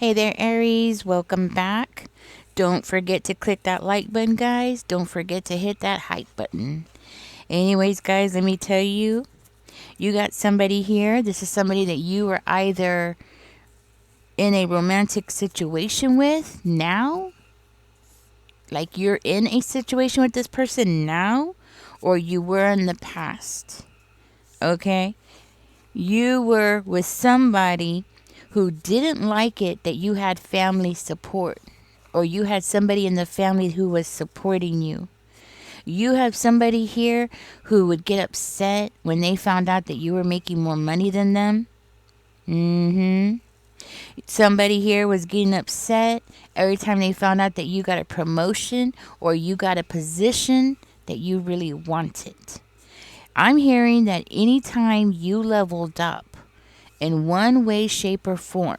Hey there, Aries. Welcome back. Don't forget to click that like button, guys. Don't forget to hit that hype button. Anyways, guys, let me tell you, you got somebody here. This is somebody that you are either in a romantic situation with now, like you're in a situation with this person now, or you were in the past. Okay? You were with somebody who didn't like it that you had family support, or you had somebody in the family who was supporting you. You have somebody here who would get upset when they found out that you were making more money than them. Mm-hmm. Somebody here was getting upset every time they found out that you got a promotion or you got a position that you really wanted. I'm hearing that anytime you leveled up in one way, shape, or form,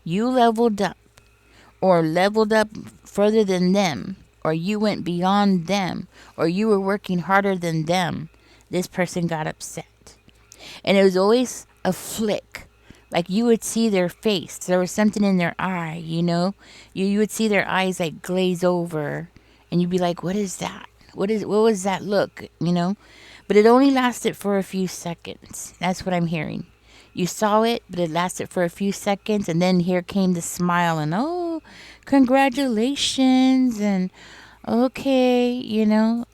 you leveled up or leveled up further than them, or you went beyond them, or you were working harder than them, this person got upset. And it was always a flick. Like you would see their face. There was something in their eye, you know? You would see their eyes like glaze over and you'd be like, what is that? What was that look, you know? But it only lasted for a few seconds. That's what I'm hearing. You saw it, but it lasted for a few seconds, and then here came the smile, and oh, congratulations, and okay,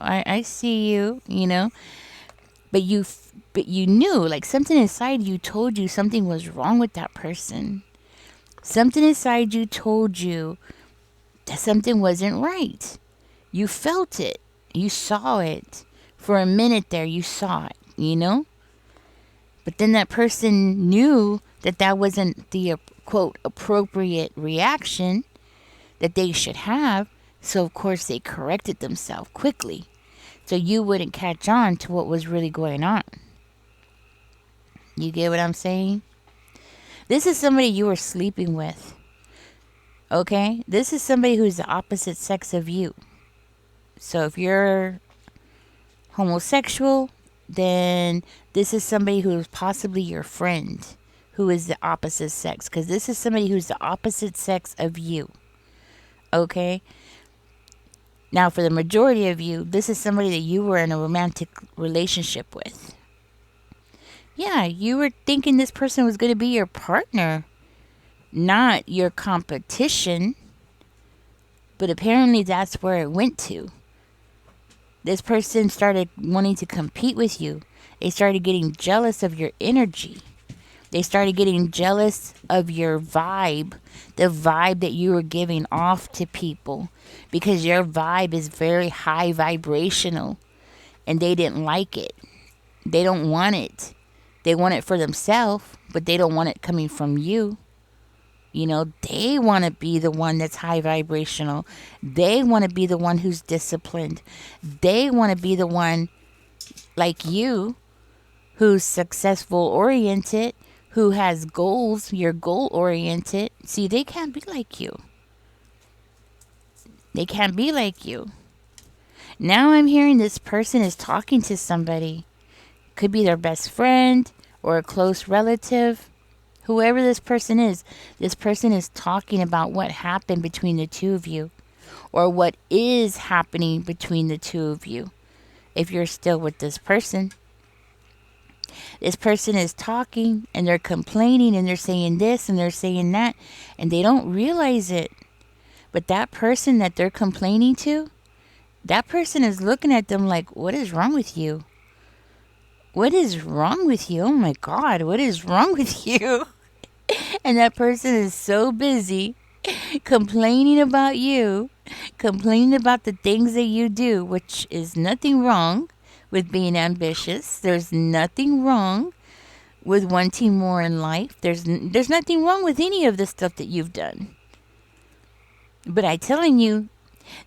I see you, but you knew, like something inside you told you something was wrong with that person. Something inside you told you that something wasn't right. You felt it. You saw it. For a minute there, you saw it, But then that person knew that that wasn't the quote appropriate reaction that they should have. So, of course, they corrected themselves quickly. So you wouldn't catch on to what was really going on. You get what I'm saying? This is somebody you were sleeping with. Okay? This is somebody who's the opposite sex of you. So if you're homosexual, then this is somebody who is possibly your friend who is the opposite sex. Because this is somebody who's the opposite sex of you. Okay? Now, for the majority of you, this is somebody that you were in a romantic relationship with. Yeah, you were thinking this person was going to be your partner, not your competition. But apparently that's where it went to. This person started wanting to compete with you. They started getting jealous of your energy. They started getting jealous of your vibe, the vibe that you were giving off to people, because your vibe is very high vibrational and they didn't like it. They don't want it. They want it for themselves, but they don't want it coming from you. They want to be the one that's high vibrational. They want to be the one who's disciplined. They want to be the one like you who's successful oriented, who has goals, you're goal oriented. See, they can't be like you. They can't be like you. Now I'm hearing this person is talking to somebody. Could be their best friend or a close relative. Whoever this person is talking about what happened between the two of you, or what is happening between the two of you. If you're still with this person is talking and they're complaining and they're saying this and they're saying that, and they don't realize it. But that person that they're complaining to, that person is looking at them like, what is wrong with you? What is wrong with you? Oh my God, what is wrong with you? And that person is so busy complaining about you, complaining about the things that you do, which is nothing wrong with being ambitious. There's nothing wrong with wanting more in life. There's nothing wrong with any of the stuff that you've done. But I'm telling you,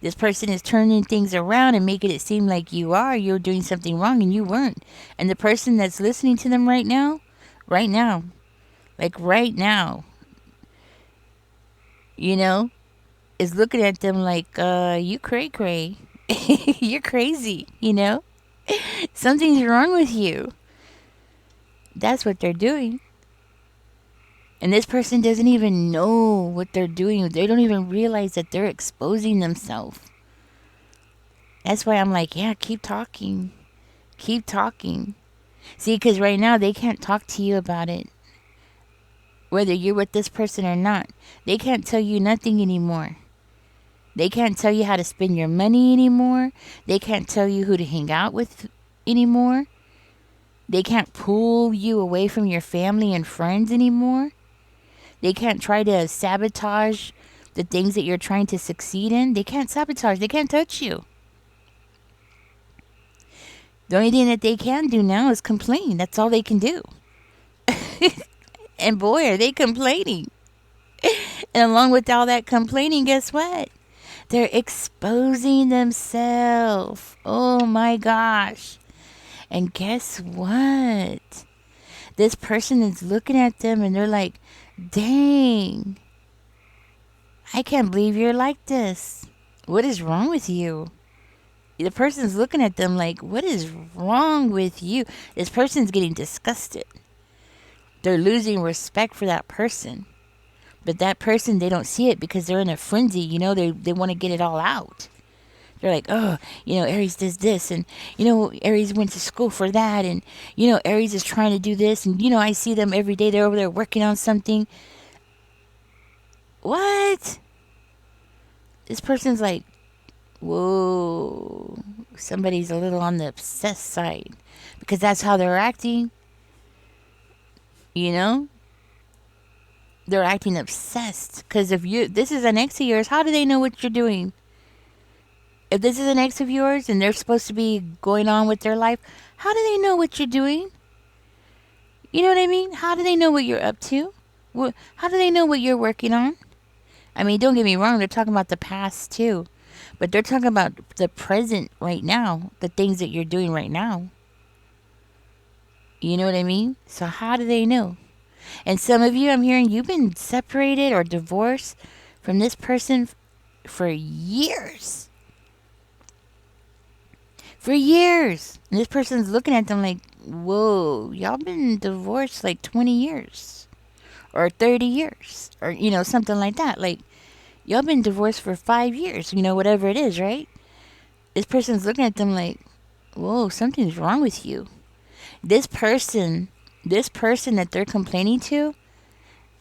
this person is turning things around and making it seem like you're doing something wrong and you weren't. And the person that's listening to them right now, is looking at them like, you cray. You're crazy, Something's wrong with you. That's what they're doing. And this person doesn't even know what they're doing. They don't even realize that they're exposing themselves. That's why I'm like, yeah, keep talking. Keep talking. See, because right now they can't talk to you about it. Whether you're with this person or not. They can't tell you nothing anymore. They can't tell you how to spend your money anymore. They can't tell you who to hang out with anymore. They can't pull you away from your family and friends anymore. They can't try to sabotage the things that you're trying to succeed in. They can't sabotage. They can't touch you. The only thing that they can do now is complain. That's all they can do. And boy, are they complaining. And along with all that complaining, guess what? They're exposing themselves. Oh my gosh. And guess what? This person is looking at them and they're like, dang, I can't believe you're like this. What is wrong with you? The person's looking at them like, what is wrong with you? This person's getting disgusted. They're losing respect for that person. But that person, they don't see it because they're in a frenzy. You know, they want to get it all out. They're like, oh, Aries does this. And, Aries went to school for that. And, Aries is trying to do this. And, I see them every day. They're over there working on something. What? This person's like, whoa, somebody's a little on the obsessed side. Because that's how they're acting. They're acting obsessed. Because if this is an ex of yours, how do they know what you're doing? If this is an ex of yours and they're supposed to be going on with their life, how do they know what you're doing? You know what I mean? How do they know what you're up to? How do they know what you're working on? I mean, don't get me wrong, they're talking about the past too. But they're talking about the present right now, the things that you're doing right now. You know what I mean? So how do they know? And some of you, I'm hearing you've been separated or divorced from this person for years. For years. And this person's looking at them like, whoa, y'all been divorced like 20 years. Or 30 years. Or, something like that. Like, y'all been divorced for 5 years. Whatever it is, right? This person's looking at them like, whoa, something's wrong with you. This person that they're complaining to,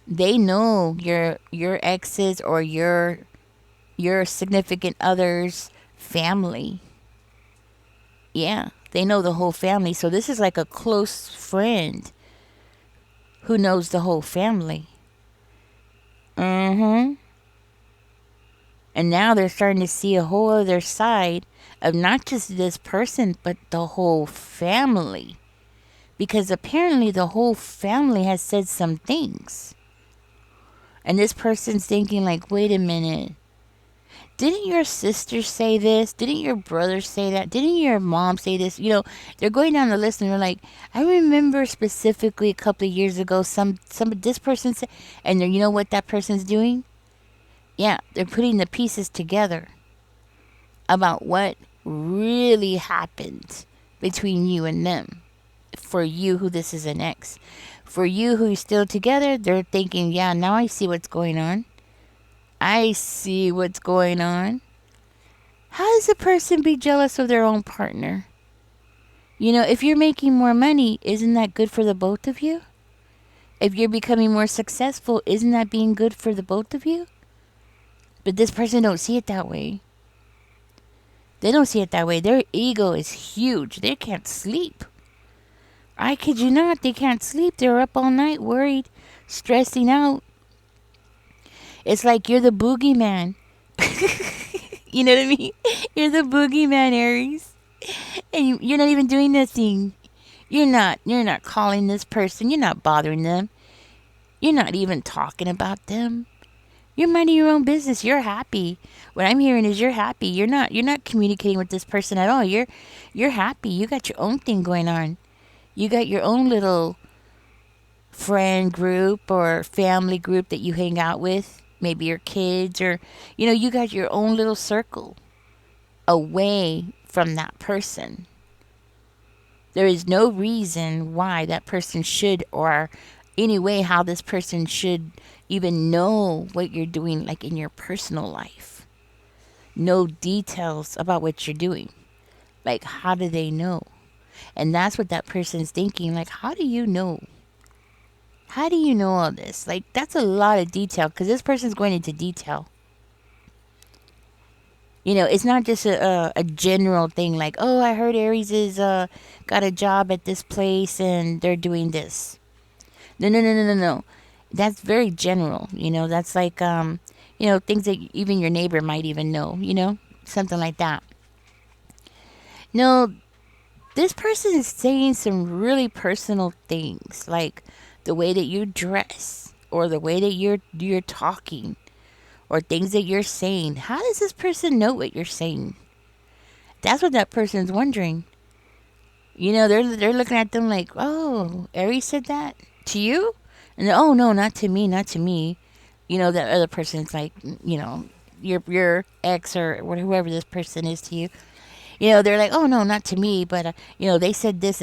they know your exes or your significant other's family. Yeah, they know the whole family. So this is like a close friend who knows the whole family. And now they're starting to see a whole other side of not just this person, but the whole family. Because apparently the whole family has said some things. And this person's thinking like, wait a minute. Didn't your sister say this? Didn't your brother say that? Didn't your mom say this? They're going down the list and they're like, I remember specifically a couple of years ago, this person said, and you know what that person's doing? Yeah, they're putting the pieces together about what really happened between you and them. For you who this is an ex. For you who's still together, they're thinking, yeah, now I see what's going on. I see what's going on. How does a person be jealous of their own partner? If you're making more money, isn't that good for the both of you? If you're becoming more successful, isn't that being good for the both of you? But this person don't see it that way. They don't see it that way. Their ego is huge. They can't sleep. I kid you not, they can't sleep. They're up all night worried, stressing out. It's like you're the boogeyman. You know what I mean? You're the boogeyman, Aries. And you're not even doing nothing. You're not calling this person. You're not bothering them. You're not even talking about them. You're minding your own business. You're happy. What I'm hearing is you're happy. You're not communicating with this person at all. You're happy. You got your own thing going on. You got your own little friend group or family group that you hang out with. Maybe your kids or, you got your own little circle away from that person. There is no reason why that person should or any way how this person should even know what you're doing, like in your personal life. No details about what you're doing. Like, how do they know? And that's what that person's thinking. Like, how do you know? How do you know all this? Like, that's a lot of detail because this person's going into detail. It's not just a general thing like, oh, I heard Aries is got a job at this place and they're doing this. No, no, no, no, no, no. That's very general. That's like things that even your neighbor might even know. Something like that. No, this person is saying some really personal things, like the way that you dress, or the way that you're talking, or things that you're saying. How does this person know what you're saying? That's what that person's wondering. They're looking at them like, oh, Aries said that to you, and oh no, not to me, not to me. That other person's like, your ex or whoever this person is to you. They're like, oh no, not to me, but they said this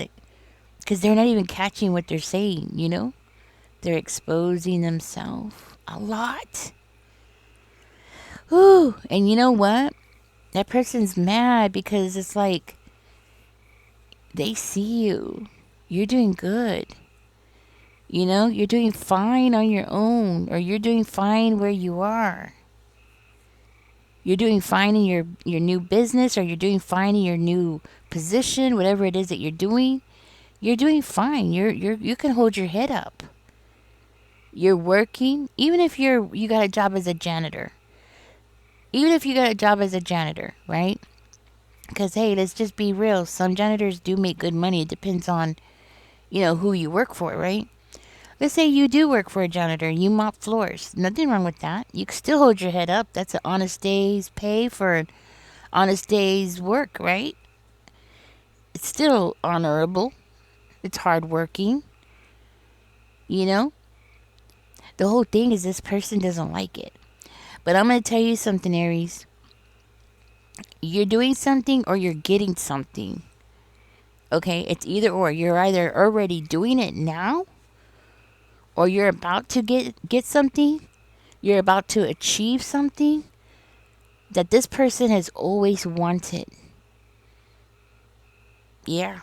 because they're not even catching what they're saying. They're exposing themselves a lot. Ooh, and you know what? That person's mad because it's like they see you. You're doing good. You're doing fine on your own, or you're doing fine where you are. You're doing fine in your new business, or you're doing fine in your new position, whatever it is that you're doing. You're doing fine. You can hold your head up. You're working, even if you got a job as a janitor. Even if you got a job as a janitor, right? Because hey, let's just be real. Some janitors do make good money. It depends on, who you work for, right? Let's say you do work for a janitor. You mop floors. Nothing wrong with that. You can still hold your head up. That's an honest day's pay for an honest day's work, right? It's still honorable. It's hardworking. The whole thing is this person doesn't like it. But I'm going to tell you something, Aries. You're doing something or you're getting something. Okay? It's either or. You're either already doing it now, or you're about to get something. You're about to achieve something that this person has always wanted. Yeah.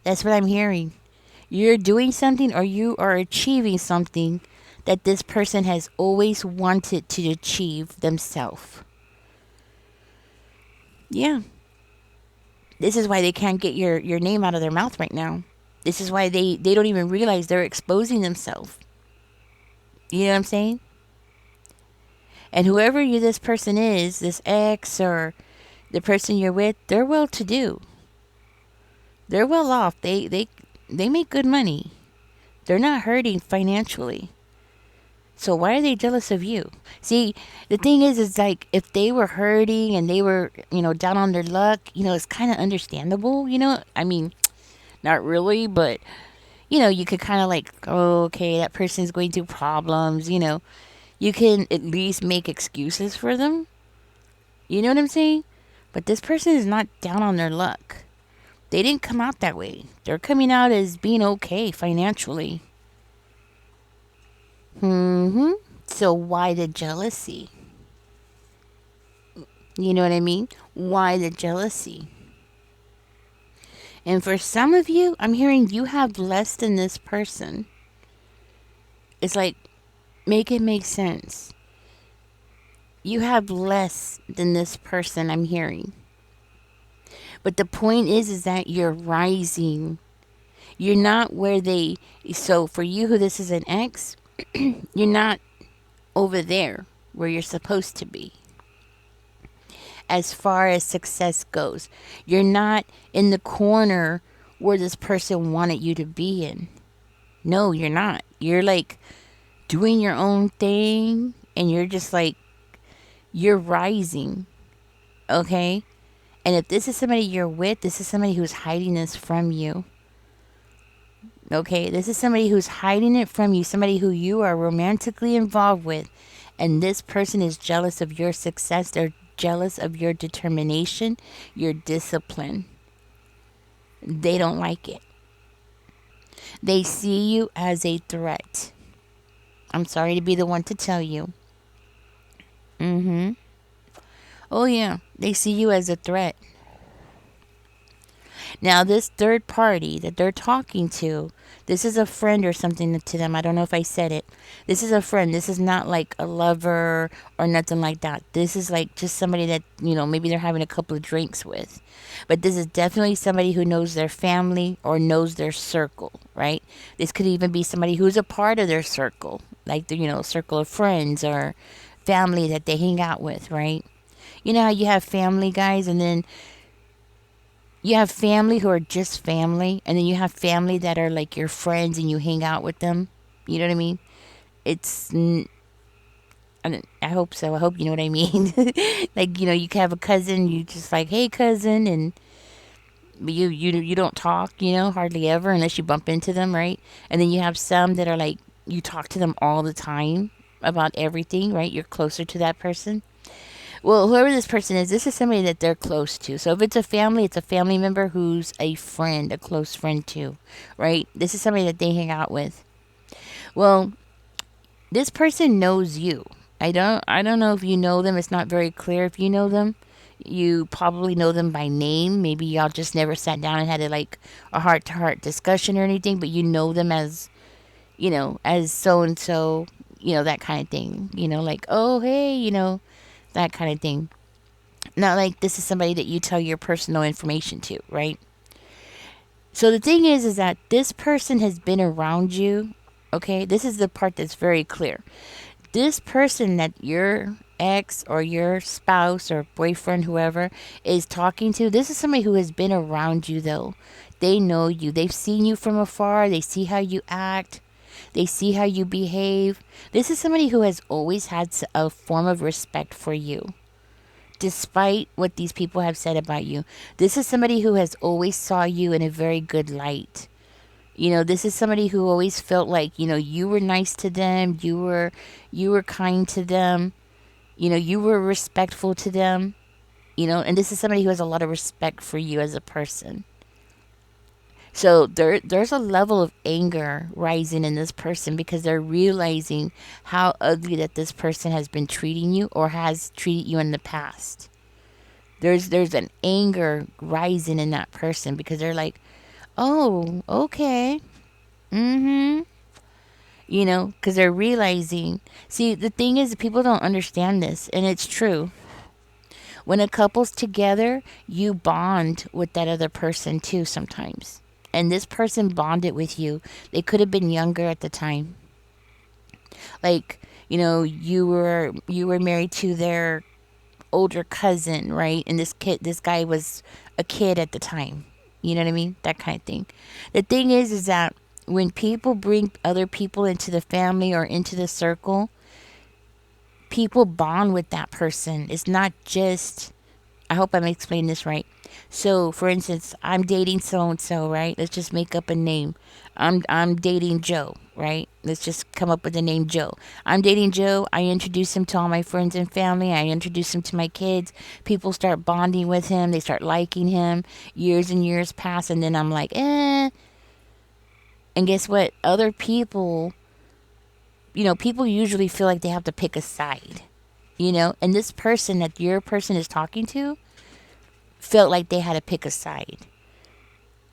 That's what I'm hearing. You're doing something or you are achieving something that this person has always wanted to achieve themselves. Yeah. This is why they can't get your name out of their mouth right now. This is why they don't even realize they're exposing themselves. You know what I'm saying? And whoever this person is, this ex or the person you're with, they're well to do. They're well off. They make good money. They're not hurting financially. So why are they jealous of you? See, the thing is like if they were hurting and they were, down on their luck, it's kind of understandable, I mean, not really, but you could kind of like, oh, okay, that person's going through problems, You can at least make excuses for them. You know what I'm saying? But this person is not down on their luck. They didn't come out that way. They're coming out as being okay financially. So why the jealousy? You know what I mean? Why the jealousy? And for some of you, I'm hearing you have less than this person. It's like, make it make sense. You have less than this person, I'm hearing. But the point is that you're rising. You're not where they... So for you who this is an ex, you're not over there where you're supposed to be. As far as success goes, you're not in the corner where this person wanted you to be in. No, you're not. You're like doing your own thing and you're just like, you're rising. Okay? And if this is somebody you're with, this is somebody who's hiding this from you. Okay? This is somebody who's hiding it from you, somebody who you are romantically involved with. And this person is jealous of your success. They're jealous of your determination, your discipline. They don't like it. They see you as a threat. I'm sorry to be the one to tell you. Mm-hmm. Oh, yeah. They see you as a threat. Now, this third party that they're talking to, this is a friend or something to them. I don't know if I said it. This is a friend. This is not like a lover or nothing like that. This is like just somebody that, maybe they're having a couple of drinks with. But this is definitely somebody who knows their family or knows their circle, right? This could even be somebody who's a part of their circle, like the, circle of friends or family that they hang out with, right? You know how you have family, guys, and then you have family who are just family, and then you have family that are like your friends and you hang out with them. You know what I mean? It's, I hope so. I hope you know what I mean. Like, you can have a cousin, you just like, hey, cousin, and you don't talk, hardly ever unless you bump into them, right? And then you have some that are like, you talk to them all the time about everything, right? You're closer to that person. Well, whoever this person is, this is somebody that they're close to. So if it's a family, it's a family member who's a friend, a close friend too, right? This is somebody that they hang out with. Well, this person knows you. I don't know if you know them. It's not very clear if you know them. You probably know them by name. Maybe y'all just never sat down and had a heart to heart discussion or anything, but you know them as, as so and so, that kind of thing. Like, oh, hey, that kind of thing. Not like this is somebody that you tell your personal information to, right? So the thing is that this person has been around you. Okay, this is the part that's very clear. This person that your ex or your spouse or boyfriend, whoever, is talking to, this is somebody who has been around you, though. They know you. They've seen you from afar. They see how you act. They see how you behave. This is somebody who has always had a form of respect for you, despite what these people have said about you. This is somebody who has always saw you in a very good light. This is somebody who always felt like, you were nice to them, you were kind to them, you were respectful to them, and this is somebody who has a lot of respect for you as a person. So there's a level of anger rising in this person because they're realizing how ugly that this person has been treating you or has treated you in the past. There's an anger rising in that person because they're like, oh, okay, mm-hmm. Because they're realizing. See, the thing is, people don't understand this, and it's true. When a couple's together, you bond with that other person too sometimes. And this person bonded with you. They could have been younger at the time. Like, you were married to their older cousin, right? And this guy was a kid at the time. You know what I mean? That kind of thing. The thing is that when people bring other people into the family or into the circle, people bond with that person. It's not just, I hope I'm explaining this right. So, for instance, I'm dating so and so, right? Let's just make up a name. I'm dating Joe, right? Let's just come up with the name Joe. I'm dating Joe. I introduce him to all my friends and family. I introduce him to my kids. People start bonding with him. They start liking him. Years and years pass, and then I'm like, eh. And guess what? Other people, people usually feel like they have to pick a side, and this person that your person is talking to felt like they had to pick a side.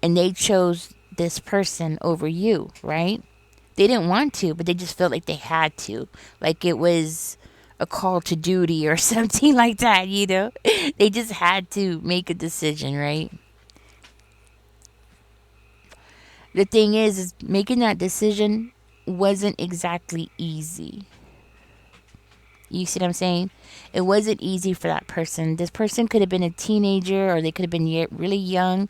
And they chose this person over you, right? They didn't want to, but they just felt like they had to. Like it was a call to duty or something like that. They just had to make a decision, right? The thing is making that decision wasn't exactly easy. You see what I'm saying? It wasn't easy for that person. This person could have been a teenager, or they could have been really young,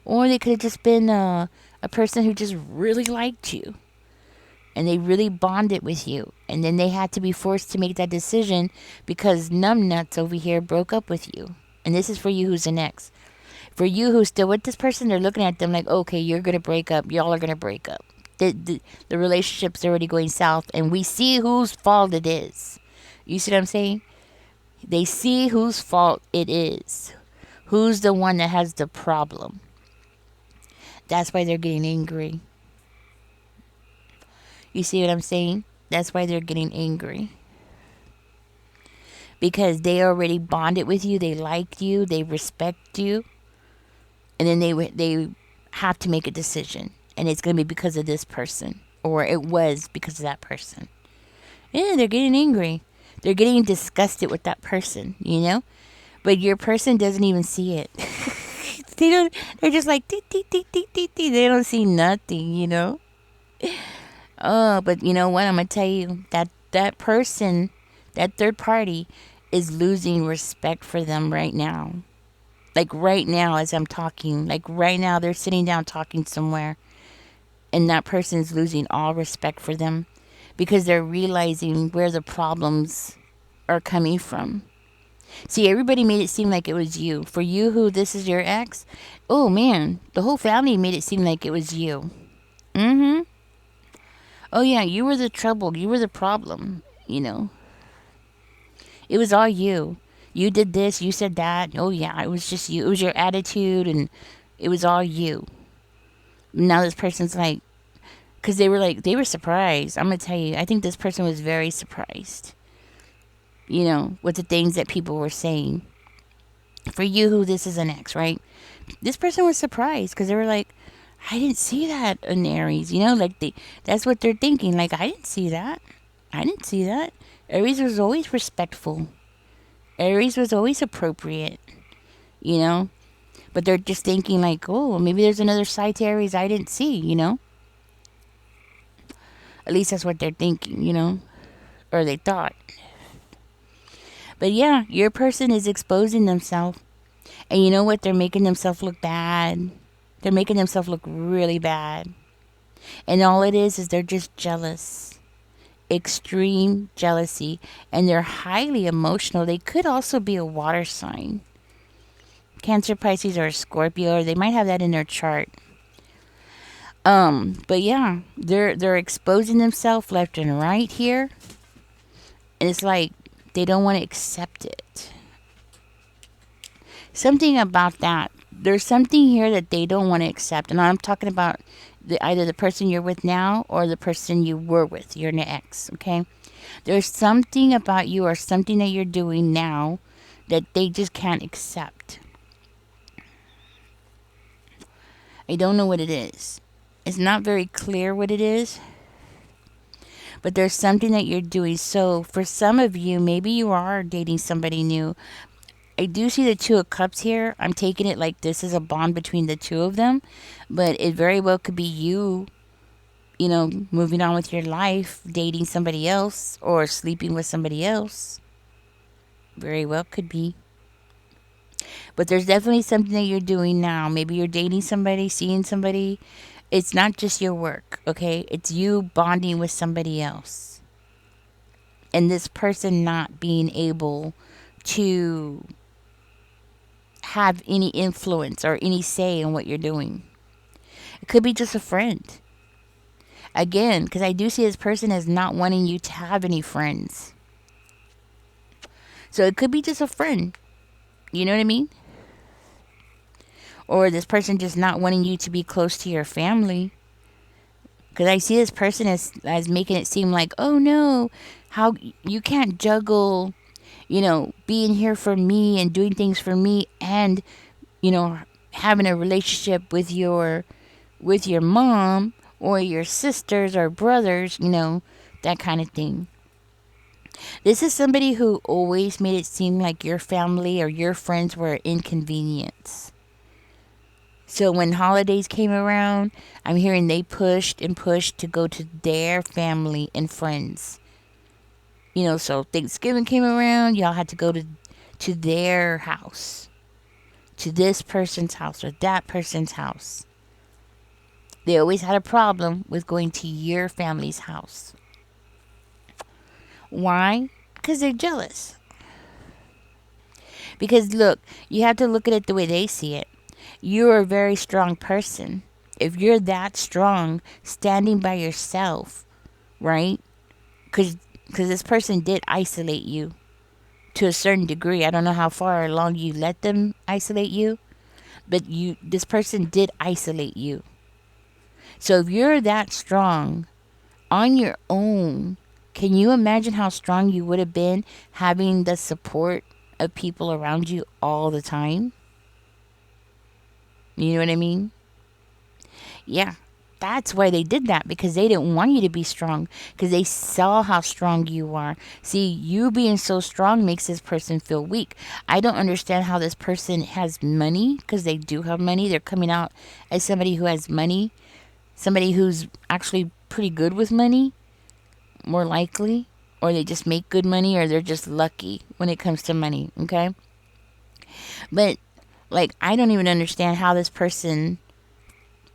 or they could have just been a person who just really liked you. And they really bonded with you. And then they had to be forced to make that decision because numbnuts over here broke up with you. And this is for you who's an ex. For you who's still with this person, they're looking at them like, okay, you're going to break up. Y'all are going to break up. The relationship's already going south. And we see whose fault it is. You see what I'm saying? They see whose fault it is. Who's the one that has the problem. That's why they're getting angry. You see what I'm saying? That's why they're getting angry. Because they already bonded with you, they liked you, they respect you, and then they have to make a decision, and it's going to be because of this person, or it was because of that person. Yeah, they're getting angry. They're getting disgusted with that person, you know? But your person doesn't even see it. They don't. They're just like tick tick tick tick tick tick. They don't see nothing, you know. Oh, but you know what? I'm gonna tell you that that person, that third party, is losing respect for them right now. Like right now, as I'm talking, like right now, they're sitting down talking somewhere, and that person is losing all respect for them because they're realizing where the problems are coming from. See, everybody made it seem like it was you. For you, who this is your ex, oh man, the whole family made it seem like it was you. Mm hmm. Oh yeah, you were the trouble. You were the problem. You know, it was all you. You did this, you said that. Oh yeah, it was just you. It was your attitude, and it was all you. Now this person's like, because they were surprised. I'm gonna tell you, I think this person was very surprised. You know, with the things that people were saying. For you, who this is an ex, right? This person was surprised because they were like, I didn't see that in Aries. You know, like that's what they're thinking. Like, I didn't see that. I didn't see that. Aries was always respectful. Aries was always appropriate. You know, but they're just thinking like, oh, maybe there's another side to Aries I didn't see. You know, at least that's what they're thinking. You know, or they thought. But yeah, your person is exposing themselves. And you know what? They're making themselves look bad. They're making themselves look really bad. And all it is they're just jealous. Extreme jealousy. And they're highly emotional. They could also be a water sign. Cancer, Pisces, or a Scorpio, or they might have that in their chart. But yeah, they're exposing themselves left and right here. And it's like they don't want to accept it. Something about that. There's something here that they don't want to accept. And I'm talking about either the person you're with now or the person you were with, your ex, okay? There's something about you or something that you're doing now that they just can't accept. I don't know what it is. It's not very clear what it is. But there's something that you're doing. So for some of you, maybe you are dating somebody new. I do see the Two of Cups here. I'm taking it like this is a bond between the two of them. But it very well could be you, you know, moving on with your life, dating somebody else, or sleeping with somebody else. Very well could be. But there's definitely something that you're doing now. Maybe you're dating somebody, seeing somebody. It's not just your work, okay? It's you bonding with somebody else. And this person not being able to have any influence or any say in what you're doing. It could be just a friend. Again, because I do see this person as not wanting you to have any friends. So it could be just a friend. You know what I mean? Or this person just not wanting you to be close to your family. Because I see this person as making it seem like, oh no, how you can't juggle, you know, being here for me and doing things for me and, you know, having a relationship with your mom or your sisters or brothers, you know, that kind of thing. This is somebody who always made it seem like your family or your friends were an inconvenience. So when holidays came around, I'm hearing they pushed and pushed to go to their family and friends. You know, so Thanksgiving came around, y'all had to go to their house, to this person's house or that person's house. They always had a problem with going to your family's house. Why? Because they're jealous. Because look, you have to look at it the way they see it. You're a very strong person. If you're that strong, standing by yourself, right? Because this person did isolate you to a certain degree. I don't know how far along you let them isolate you, but this person did isolate you. So if you're that strong, on your own, can you imagine how strong you would have been having the support of people around you all the time? You know what I mean? Yeah. That's why they did that, because they didn't want you to be strong, because they saw how strong you are. See, you being so strong makes this person feel weak. I don't understand how this person has money, because they do have money. They're coming out as somebody who has money, somebody who's actually pretty good with money, more likely, or they just make good money, or they're just lucky when it comes to money, okay? But like, I don't even understand how this person,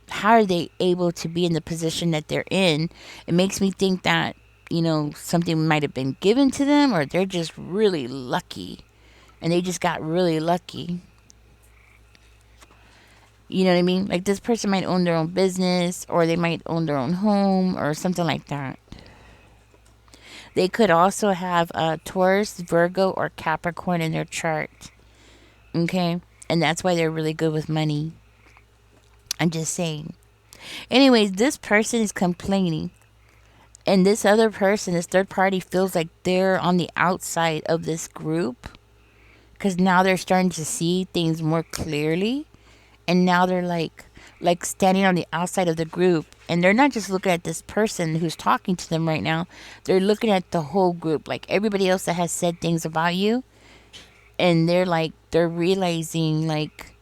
how are they able to be in the position that they're in? It makes me think that, something might have been given to them, or they're just really lucky and they just got really lucky. You know what I mean? Like, this person might own their own business, or they might own their own home, or something like that. They could also have Taurus, Virgo, or Capricorn in their chart. Okay? And that's why they're really good with money. I'm just saying. Anyways, this person is complaining. And this other person, this third party, feels like they're on the outside of this group. Because now they're starting to see things more clearly. And now they're like standing on the outside of the group, and they're not just looking at this person who's talking to them right now. They're looking at the whole group, like everybody else that has said things about you, and they're realizing like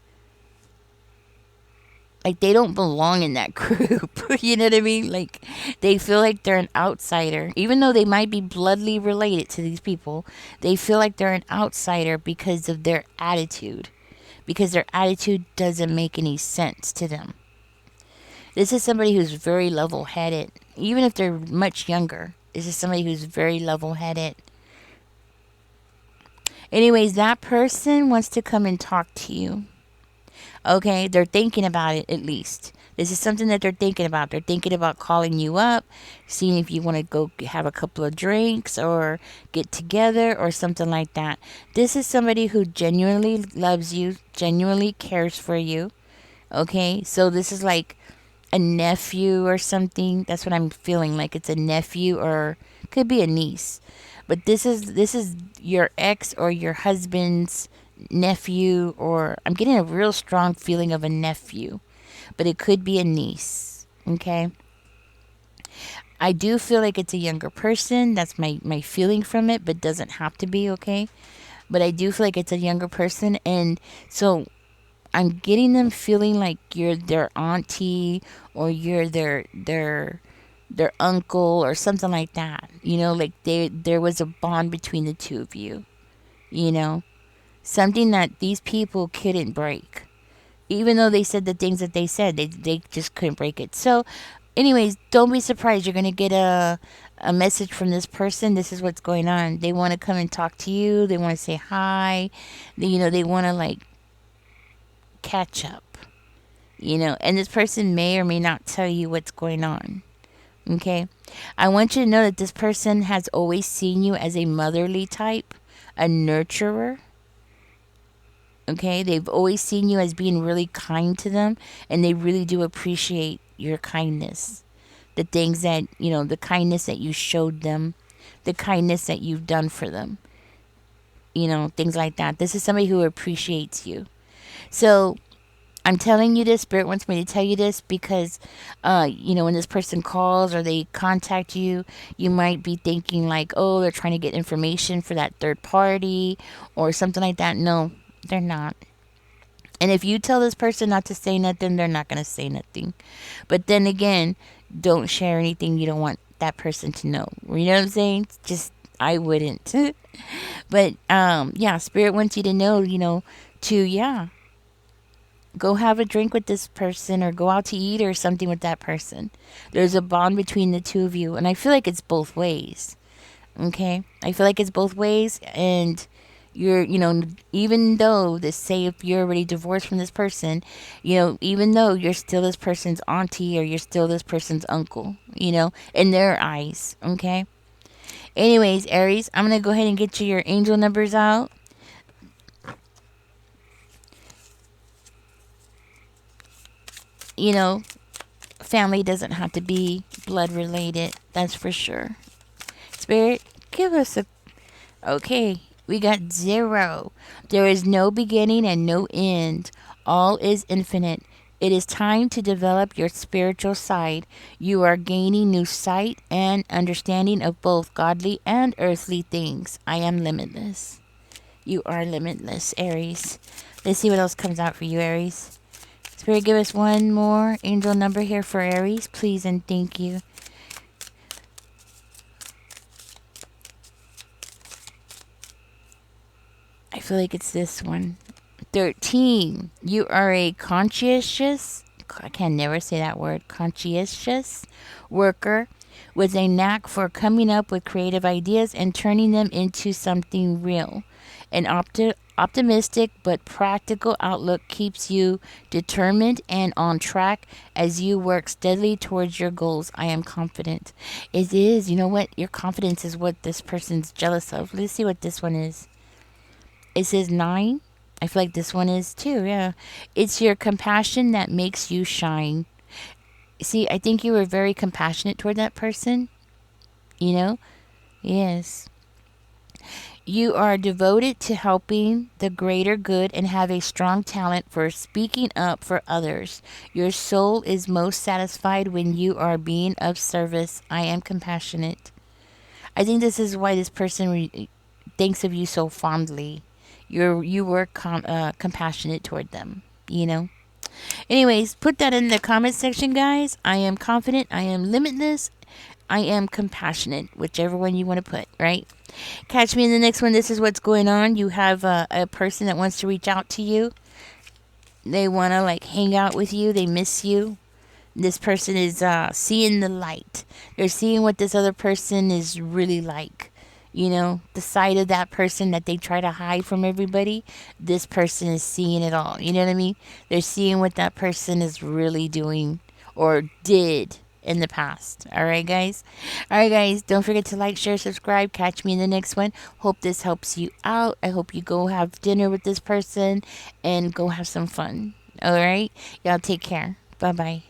they don't belong in that group. You know what I mean? Like, they feel like they're an outsider, even though they might be bloodly related to these people. They feel like they're an outsider because of their attitude, because their attitude doesn't make any sense to them. This is somebody who's very level headed, even if they're much younger. This is somebody who's very level headed. Anyways, that person wants to come and talk to you. Okay, they're thinking about it at least. This is something that they're thinking about. They're thinking about calling you up, seeing if you want to go have a couple of drinks or get together or something like that. This is somebody who genuinely loves you, genuinely cares for you. Okay, so this is like a nephew or something. That's what I'm feeling like. It's a nephew, or could be a niece. But this is your ex or your husband's nephew, or I'm getting a real strong feeling of a nephew, but it could be a niece. Okay, I do feel like it's a younger person. That's my feeling from it, but doesn't have to be. Okay, but I do feel like it's a younger person, and so I'm getting them feeling like you're their auntie, or you're their uncle, or something like that. Like there was a bond between the two of you. You know, something that these people couldn't break. Even though they said the things that they said, they just couldn't break it. So, anyways, don't be surprised. You're gonna get a message from this person. This is what's going on. They want to come and talk to you. They want to say hi. They want to like catch up. And this person may or may not tell you what's going on. Okay, I want you to know that this person has always seen you as a motherly type, a nurturer. Okay, they've always seen you as being really kind to them, and they really do appreciate your kindness. The things that, the kindness that you showed them, the kindness that you've done for them, things like that. This is somebody who appreciates you. So, I'm telling you this, Spirit wants me to tell you this because, when this person calls or they contact you, you might be thinking like, oh, they're trying to get information for that third party or something like that. No, they're not. And if you tell this person not to say nothing, they're not going to say nothing. But then again, don't share anything you don't want that person to know. You know what I'm saying? Just, I wouldn't. But, yeah, Spirit wants you to know, yeah, go have a drink with this person or go out to eat or something with that person. There's a bond between the two of you. And I feel like it's both ways. Okay? I feel like it's both ways. And you're, even though this, say if you're already divorced from this person, even though you're still this person's auntie or you're still this person's uncle, in their eyes. Okay? Anyways, Aries, I'm going to go ahead and get you your angel numbers out. family doesn't have to be blood related. That's for sure. Spirit, give us a. Okay, we got 0. There is no beginning and no end. All is infinite. It is time to develop your spiritual side. You are gaining new sight and understanding of both godly and earthly things. I am limitless. You are limitless, Aries. Let's see what else comes out for you, Aries. Spirit, give us one more angel number here for Aries, please and thank you. I feel like it's this one. 13. You are a conscientious, I can never say that word, conscientious worker with a knack for coming up with creative ideas and turning them into something real. An optimistic but practical outlook keeps you determined and on track as you work steadily towards your goals. I am confident. It is. You know what? Your confidence is what this person's jealous of. Let's see what this one is. It says 9. I feel like this one is too, yeah. It's your compassion that makes you shine. See, I think you were very compassionate toward that person. You know? Yes. You are devoted to helping the greater good and have a strong talent for speaking up for others. Your soul is most satisfied when you are being of service. I am compassionate. I think this is why this person thinks of you so fondly. You were compassionate toward them, you know. Anyways, put that in the comment section, guys. I am confident. I am limitless. I am compassionate. Whichever one you want to put, right? Catch me in the next one. This is what's going on. You have a person that wants to reach out to you. They want to like hang out with you. They miss you. This person is seeing the light. They're seeing what this other person is really like. You know, the side of that person that they try to hide from everybody, this person is seeing it all. You know what I mean? They're seeing what that person is really doing or did in the past. All right, guys? All right, guys. Don't forget to like, share, subscribe. Catch me in the next one. Hope this helps you out. I hope you go have dinner with this person and go have some fun. All right? Y'all take care. Bye bye.